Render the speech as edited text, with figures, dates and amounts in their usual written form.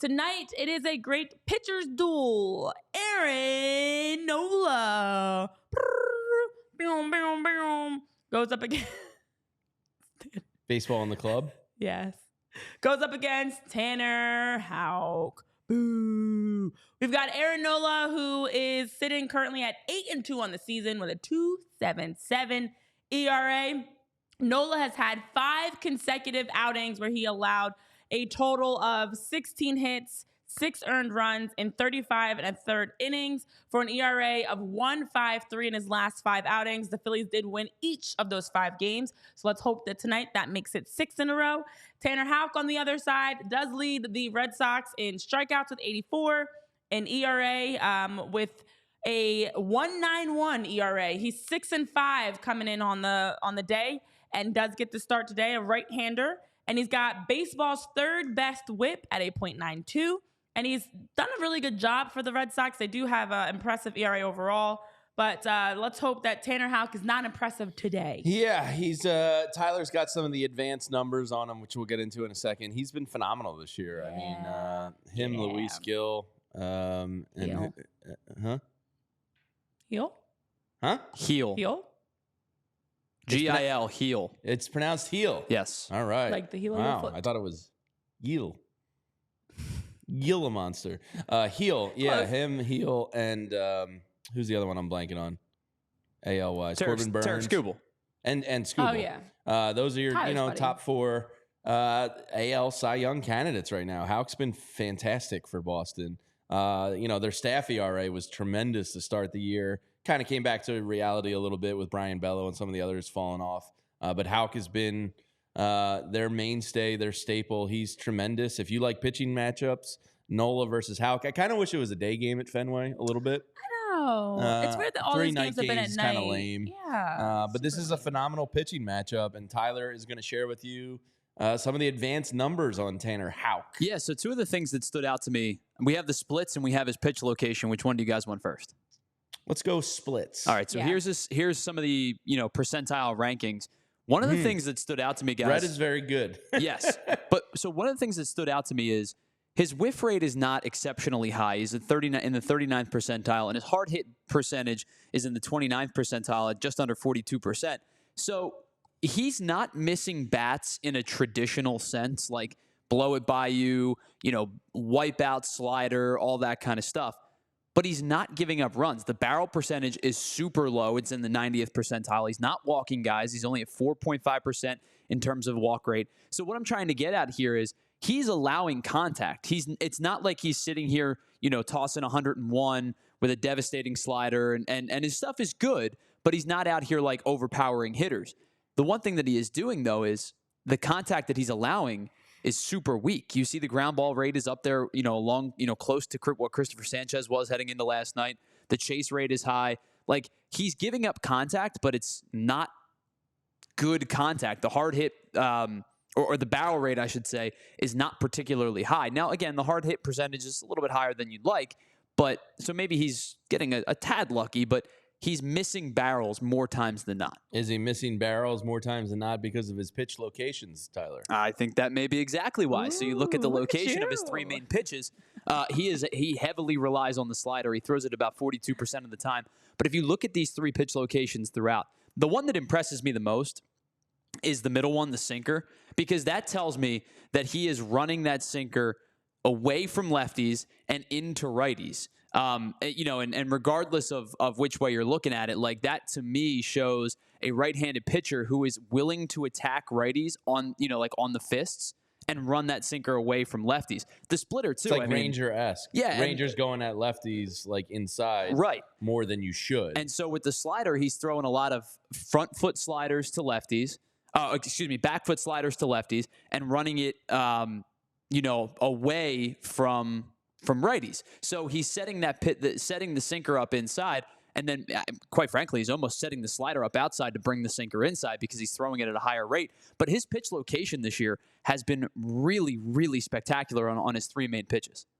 Tonight, it is a great pitcher's duel. Aaron Nola goes up against... Baseball in the club. Yes. Goes up against Tanner Houck. Boo. We've got Aaron Nola, who is sitting currently at 8-2 on the season with a 2.77 ERA. Nola has had 5 consecutive outings where he allowed a total of 16 hits, 6 earned runs in 35 1/3 innings for an ERA of 1.53 in his last 5 outings. The Phillies did win each of those 5 games, so let's hope that tonight that makes it 6 in a row. Tanner Houck on the other side does lead the Red Sox in strikeouts with 84, an ERA with a 1.91 ERA. He's 6-5 coming in on the day, and does get to start today, a right-hander. And he's got baseball's 3rd best whip at a .92. And he's done a really good job for the Red Sox. They do have an impressive ERA overall. But let's hope that Tanner Houck is not impressive today. Yeah, he's Tyler's got some of the advanced numbers on him, which we'll get into in a second. He's been phenomenal this year. Yeah. I mean, Luis Gill, and Heel. Heel? Heel? G-I-L, heel. It's pronounced heel. Yes. All right. Like the heel of wow. your foot. I thought it was Yeel. Gila monster. Heel. Yeah, Close. him, heel, and who's the other one I'm blanking on? ALY. Corbin Burns. Tarek Skubal. And Skubal. Oh, yeah. Those are your Tyler's buddy. top 4 AL Cy Young candidates right now. Houck's been fantastic for Boston. Their staff ERA was tremendous to start the year. Kind of came back to reality a little bit with Brian Bello and some of the others falling off. But Houck has been their mainstay, their staple. He's tremendous. If you like pitching matchups, Nola versus Houck. I kind of wish it was a day game at Fenway a little bit. I know. It's weird that all these games have been at night. Kind of lame. Yeah. But this is a phenomenal pitching matchup, and Tyler is going to share with you some of the advanced numbers on Tanner Houck. Yeah, so 2 of the things that stood out to me, we have the splits and we have his pitch location. Which one do you guys want first? Let's go splits. All right, so Yeah. here's some of the percentile rankings. One of the things that stood out to me, guys. Red is very good. Yes, but so one of the things that stood out to me is his whiff rate is not exceptionally high. He's at 39 in the 39th percentile, and his hard hit percentage is in the 29th percentile at just under 42%. So he's not missing bats in a traditional sense, like blow it by you, wipe out slider, all that kind of stuff. But he's not giving up runs. The barrel percentage is super low. It's in the 90th percentile. He's not walking guys. He's only at 4.5% in terms of walk rate. So what I'm trying to get at here is he's allowing contact. It's not like he's sitting here, tossing 101 with a devastating slider, and his stuff is good, but he's not out here like overpowering hitters. The one thing that he is doing, though, is the contact that he's allowing is super weak. You see the ground ball rate is up there, close to what Christopher Sanchez was heading into last night. The chase rate is high. Like, he's giving up contact, but it's not good contact. The hard hit, or the barrel rate, I should say, is not particularly high. Now, again, the hard hit percentage is a little bit higher than you'd like, but so maybe he's getting a tad lucky, but he's missing barrels more times than not. Is he missing barrels more times than not because of his pitch locations, Tyler? I think that may be exactly why. Ooh, so you look at the look at location of his 3 main pitches. He heavily relies on the slider. He throws it about 42% of the time. But if you look at these 3 pitch locations throughout, the one that impresses me the most is the middle one, the sinker, because that tells me that he is running that sinker away from lefties and into righties. And regardless of which way you're looking at it, like that to me shows a right-handed pitcher who is willing to attack righties on the fists and run that sinker away from lefties. The splitter too. It's like Ranger-esque. Yeah, Rangers going at lefties like inside, right, more than you should. And so with the slider, he's throwing a lot of front foot sliders to lefties. Back foot sliders to lefties, and running it, away from righties. So he's setting setting the sinker up inside, and then, quite frankly, he's almost setting the slider up outside to bring the sinker inside because he's throwing it at a higher rate. But his pitch location this year has been really, really spectacular on his 3 main pitches.